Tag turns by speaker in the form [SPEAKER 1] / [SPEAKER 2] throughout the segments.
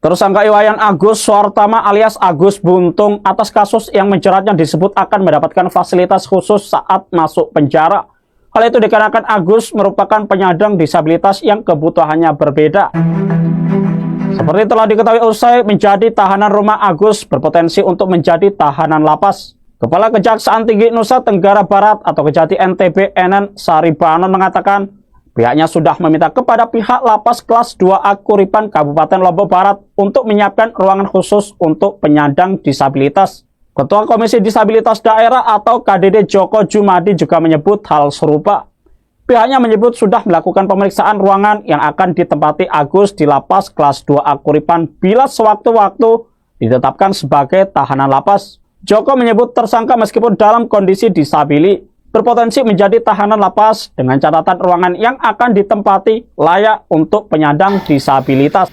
[SPEAKER 1] Tersangka Iwayan Agus Suartama alias Agus Buntung atas kasus yang menjeratnya disebut akan mendapatkan fasilitas khusus saat masuk penjara. Hal itu dikarenakan Agus merupakan penyandang disabilitas yang kebutuhannya berbeda. Seperti telah diketahui, usai menjadi tahanan rumah, Agus berpotensi untuk menjadi tahanan lapas. Kepala Kejaksaan Tinggi Nusa Tenggara Barat atau Kejati NTB Enen Saribanon mengatakan pihaknya sudah meminta kepada pihak Lapas Kelas 2A Kuripan Kabupaten Lombok Barat untuk menyiapkan ruangan khusus untuk penyandang disabilitas. Ketua Komisi Disabilitas Daerah atau KDD Joko Jumadi juga menyebut hal serupa. Pihaknya menyebut sudah melakukan pemeriksaan ruangan yang akan ditempati Agus di Lapas Kelas 2A Kuripan bila sewaktu-waktu ditetapkan sebagai tahanan lapas. Joko menyebut tersangka meskipun dalam kondisi disabili berpotensi menjadi tahanan lapas dengan catatan ruangan yang akan ditempati layak untuk penyandang disabilitas.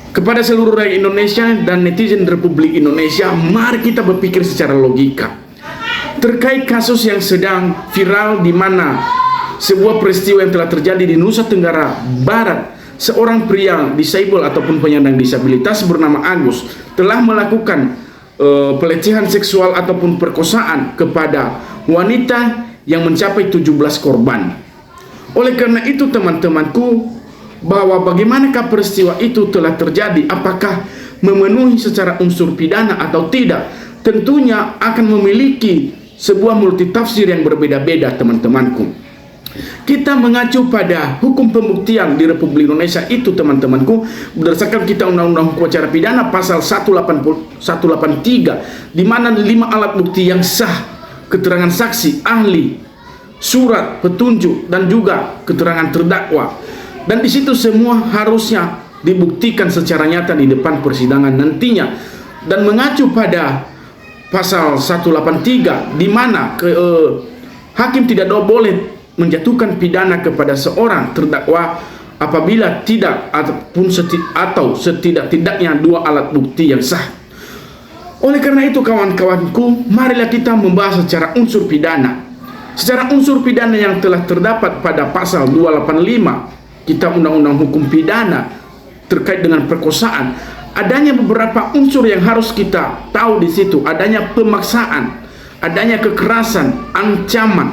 [SPEAKER 2] Kepada seluruh rakyat Indonesia dan netizen Republik Indonesia, mari kita berpikir secara logika terkait kasus yang sedang viral, di mana sebuah peristiwa yang telah terjadi di Nusa Tenggara Barat. Seorang pria disabel ataupun penyandang disabilitas bernama Agus telah melakukan pelecehan seksual ataupun perkosaan kepada wanita yang mencapai 17 korban. Oleh karena itu teman-temanku, bahwa bagaimanakah peristiwa itu telah terjadi, apakah memenuhi secara unsur pidana atau tidak, tentunya akan memiliki sebuah multitafsir yang berbeda-beda teman-temanku. Kita mengacu pada hukum pembuktian di Republik Indonesia itu teman-temanku, berdasarkan kita Undang-Undang Hukum Acara Pidana pasal 183, di mana 5 alat bukti yang sah, keterangan saksi, ahli, surat petunjuk, dan juga keterangan terdakwa. Dan di situ semua harusnya dibuktikan secara nyata di depan persidangan nantinya. Dan mengacu pada pasal 183, di mana hakim tidak boleh menjatuhkan pidana kepada seorang terdakwa apabila tidak atau setidak-tidaknya 2 alat bukti yang sah. Oleh karena itu kawan-kawanku, marilah kita membahas secara unsur pidana. Secara unsur pidana yang telah terdapat pada pasal 285 Kitab Undang-Undang Hukum Pidana terkait dengan perkosaan, adanya beberapa unsur yang harus kita tahu di situ. Adanya pemaksaan, adanya kekerasan, ancaman.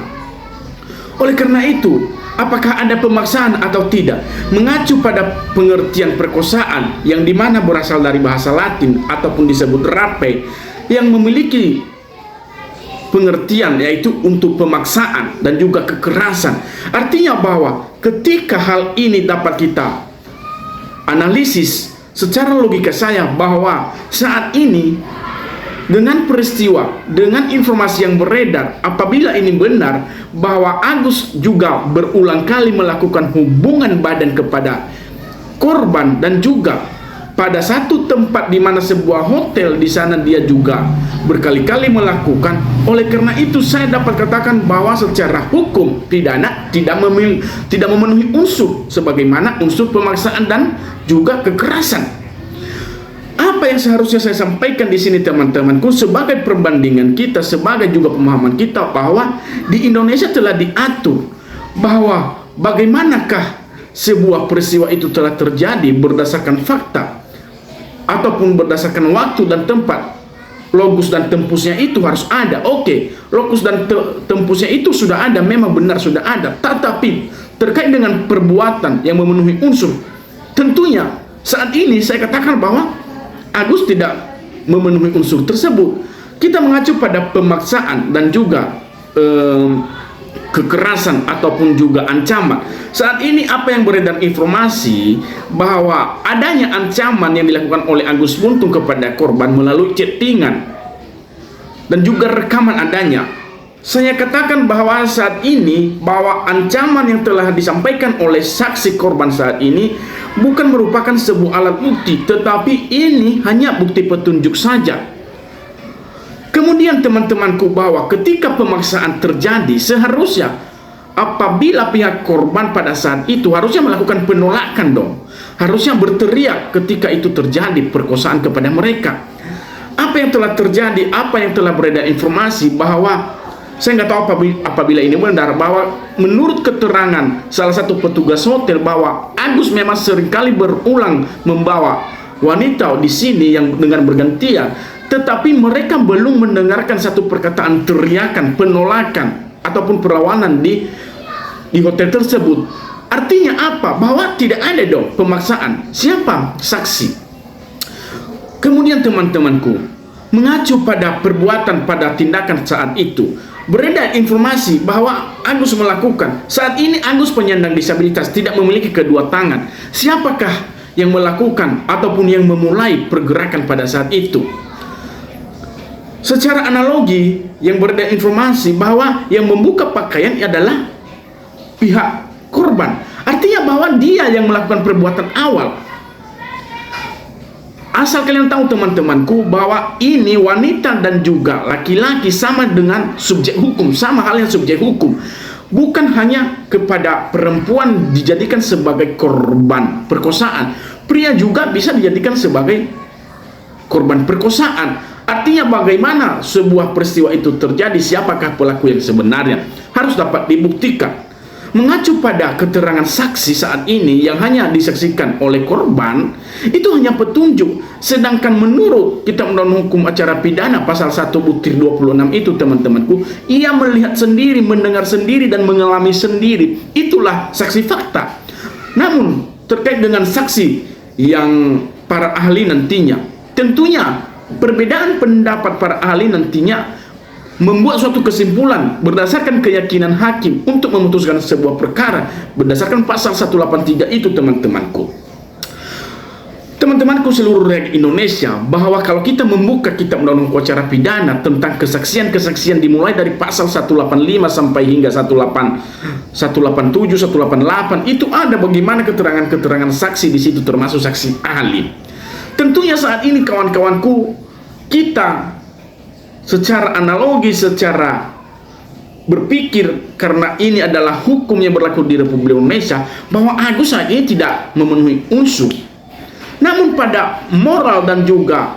[SPEAKER 2] Oleh karena itu, apakah ada pemaksaan atau tidak? Mengacu pada pengertian perkosaan yang dimana berasal dari bahasa Latin ataupun disebut rape, yang memiliki pengertian yaitu untuk pemaksaan dan juga kekerasan. Artinya bahwa ketika hal ini dapat kita analisis secara logika saya, bahwa saat ini dengan peristiwa, dengan informasi yang beredar, apabila ini benar bahwa Agus juga berulang kali melakukan hubungan badan kepada korban, dan juga pada satu tempat di mana sebuah hotel di sana dia juga berkali-kali melakukan. Oleh karena itu saya dapat katakan bahwa secara hukum pidana tidak memenuhi unsur sebagaimana unsur pemaksaan dan juga kekerasan. Apa yang seharusnya saya sampaikan di sini teman-temanku, sebagai perbandingan kita, sebagai juga pemahaman kita, bahwa di Indonesia telah diatur bahwa bagaimanakah sebuah peristiwa itu telah terjadi berdasarkan fakta ataupun berdasarkan waktu dan tempat. Logus dan tempusnya itu harus ada. Oke, logus dan tempusnya itu sudah ada, memang benar sudah ada. Tetapi terkait dengan perbuatan yang memenuhi unsur, tentunya saat ini saya katakan bahwa Agus tidak memenuhi unsur tersebut. Kita mengacu pada pemaksaan dan juga kekerasan ataupun juga ancaman. Saat ini apa yang beredar informasi bahwa adanya ancaman yang dilakukan oleh Agus Buntung kepada korban melalui chattingan dan juga rekaman adanya. Saya katakan bahwa saat ini bahwa ancaman yang telah disampaikan oleh saksi korban saat ini bukan merupakan sebuah alat bukti, tetapi ini hanya bukti petunjuk saja. Kemudian teman-temanku, bahwa ketika pemaksaan terjadi, seharusnya apabila pihak korban pada saat itu harusnya melakukan penolakan dong. Harusnya berteriak ketika itu terjadi perkosaan kepada mereka. Apa yang telah terjadi, apa yang telah beredar informasi bahwa Saya nggak tahu apabila ini benar, bahwa menurut keterangan salah satu petugas hotel bahwa Agus memang seringkali berulang membawa wanita di sini yang dengan bergantian, tetapi mereka belum mendengarkan satu perkataan teriakan, penolakan ataupun perlawanan di hotel tersebut. Artinya apa? Bahwa tidak ada dong pemaksaan. Siapa saksi? Kemudian teman-temanku, mengacu pada perbuatan, pada tindakan saat itu, beredar informasi bahwa Agus melakukan. Saat ini Agus penyandang disabilitas, tidak memiliki kedua tangan. Siapakah yang melakukan ataupun yang memulai pergerakan pada saat itu? Secara analogi, yang beredar informasi bahwa yang membuka pakaian adalah pihak korban. Artinya bahwa dia yang melakukan perbuatan awal. Asal kalian tahu teman-temanku, bahwa ini wanita dan juga laki-laki sama dengan subjek hukum, sama halnya subjek hukum. Bukan hanya kepada perempuan dijadikan sebagai korban perkosaan, pria juga bisa dijadikan sebagai korban perkosaan. Artinya bagaimana sebuah peristiwa itu terjadi, siapakah pelaku yang sebenarnya, harus dapat dibuktikan. Mengacu pada keterangan saksi saat ini yang hanya disaksikan oleh korban, itu hanya petunjuk. Sedangkan menurut Kitab Undang-Undang Hukum Acara Pidana pasal 1 butir 26 itu teman-temanku, ia melihat sendiri, mendengar sendiri, dan mengalami sendiri. Itulah saksi fakta. Namun terkait dengan saksi yang para ahli nantinya, tentunya perbedaan pendapat para ahli nantinya membuat suatu kesimpulan berdasarkan keyakinan hakim untuk memutuskan sebuah perkara berdasarkan pasal 183 itu teman-temanku. Teman-temanku seluruh rakyat Indonesia, bahwa kalau kita membuka Kitab Undang-Undang Hukum Acara Pidana tentang kesaksian-kesaksian dimulai dari pasal 185 sampai hingga 187, 188, itu ada bagaimana keterangan-keterangan saksi di situ, termasuk saksi ahli. Tentunya saat ini kawan-kawanku, kita secara analogi, secara berpikir, karena ini adalah hukum yang berlaku di Republik Indonesia, bahwa Agus saat ini tidak memenuhi unsur. Namun pada moral dan juga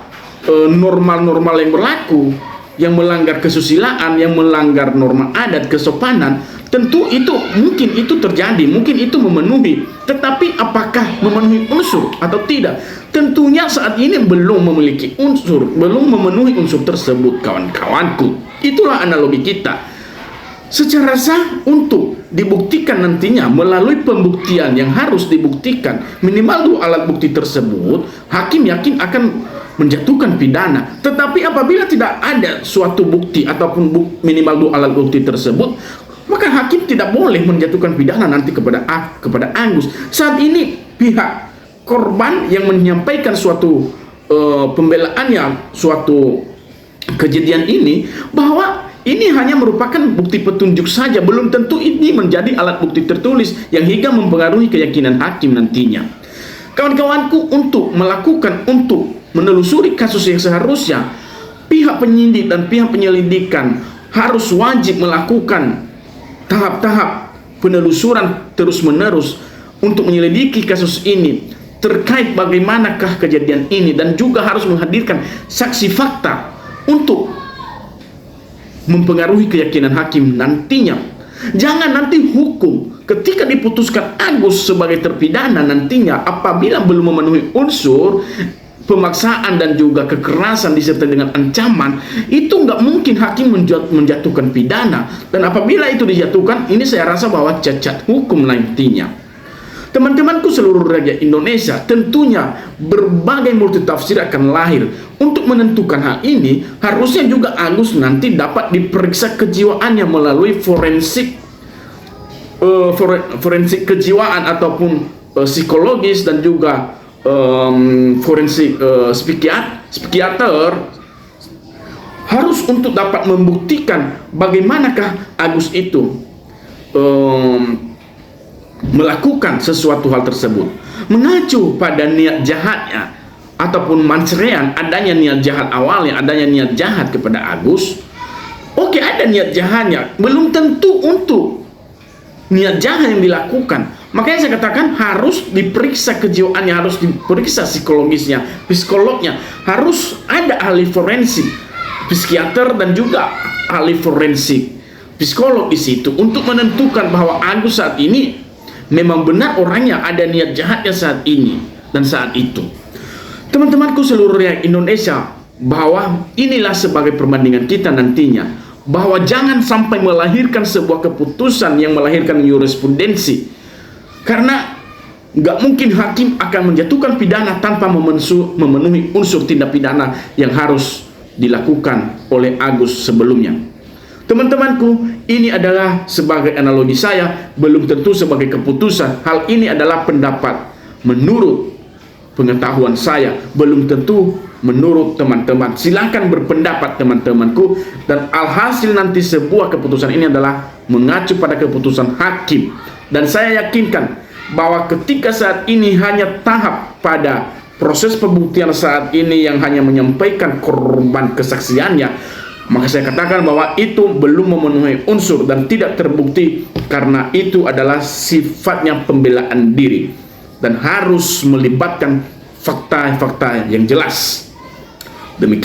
[SPEAKER 2] normal-normal yang berlaku, yang melanggar kesusilaan, yang melanggar norma adat, kesopanan, tentu itu mungkin itu terjadi, mungkin itu memenuhi. Tetapi apakah memenuhi unsur atau tidak? Tentunya saat ini belum memiliki unsur, belum memenuhi unsur tersebut, kawan-kawanku. Itulah analogi kita. Secara sah untuk dibuktikan nantinya melalui pembuktian yang harus dibuktikan, minimal 2 alat bukti tersebut, hakim yakin akan menjatuhkan pidana. Tetapi apabila tidak ada suatu bukti ataupun minimal 2 alat bukti tersebut, maka hakim tidak boleh menjatuhkan pidana nanti kepada Agus. Saat ini pihak korban yang menyampaikan suatu pembelaannya, suatu kejadian ini, bahwa ini hanya merupakan bukti petunjuk saja, belum tentu ini menjadi alat bukti tertulis yang hingga mempengaruhi keyakinan hakim nantinya. Kawan-kawanku, untuk menelusuri kasus yang seharusnya pihak penyidik dan pihak penyelidikan harus wajib melakukan tahap-tahap penelusuran terus-menerus untuk menyelidiki kasus ini terkait bagaimanakah kejadian ini, dan juga harus menghadirkan saksi fakta untuk mempengaruhi keyakinan hakim nantinya. Jangan nanti hukum ketika diputuskan Agus sebagai terpidana nantinya, apabila belum memenuhi unsur pemaksaan dan juga kekerasan disertai dengan ancaman, itu nggak mungkin hakim menjatuhkan pidana. Dan apabila itu dijatuhkan, ini saya rasa bahwa cacat hukum nantinya. Teman-temanku seluruh rakyat Indonesia, tentunya berbagai multitafsir akan lahir. Untuk menentukan hal ini, harusnya juga Agus nanti dapat diperiksa kejiwaannya melalui forensik kejiwaan ataupun psikologis, dan juga forensik psikiater, harus untuk dapat membuktikan bagaimanakah Agus itu melakukan sesuatu hal tersebut. Mengacu pada niat jahatnya ataupun mansrean, adanya niat jahat awalnya, adanya niat jahat kepada Agus. Oke, ada niat jahatnya, belum tentu untuk niat jahat yang dilakukan. Makanya saya katakan harus diperiksa kejiwaannya, harus diperiksa psikologisnya, psikolognya, harus ada ahli forensik, psikiater dan juga ahli forensik psikolog di situ untuk menentukan bahwa Agus saat ini memang benar orangnya ada niat jahatnya saat ini dan saat itu. Teman-temanku seluruh rakyat Indonesia, bahwa inilah sebagai perbandingan kita nantinya, bahwa jangan sampai melahirkan sebuah keputusan yang melahirkan jurisprudensi, karena nggak mungkin hakim akan menjatuhkan pidana tanpa memenuhi unsur tindak pidana yang harus dilakukan oleh Agus sebelumnya. Teman-temanku, ini adalah sebagai analogi saya, belum tentu sebagai keputusan. Hal ini adalah pendapat menurut pengetahuan saya, belum tentu menurut teman-teman. Silakan berpendapat teman-temanku, dan alhasil nanti sebuah keputusan ini adalah mengacu pada keputusan hakim. Dan saya yakinkan bahwa ketika saat ini hanya tahap pada proses pembuktian saat ini yang hanya menyampaikan korban kesaksiannya, maka saya katakan bahwa itu belum memenuhi unsur dan tidak terbukti, karena itu adalah sifatnya pembelaan diri dan harus melibatkan fakta-fakta yang jelas. Demikian.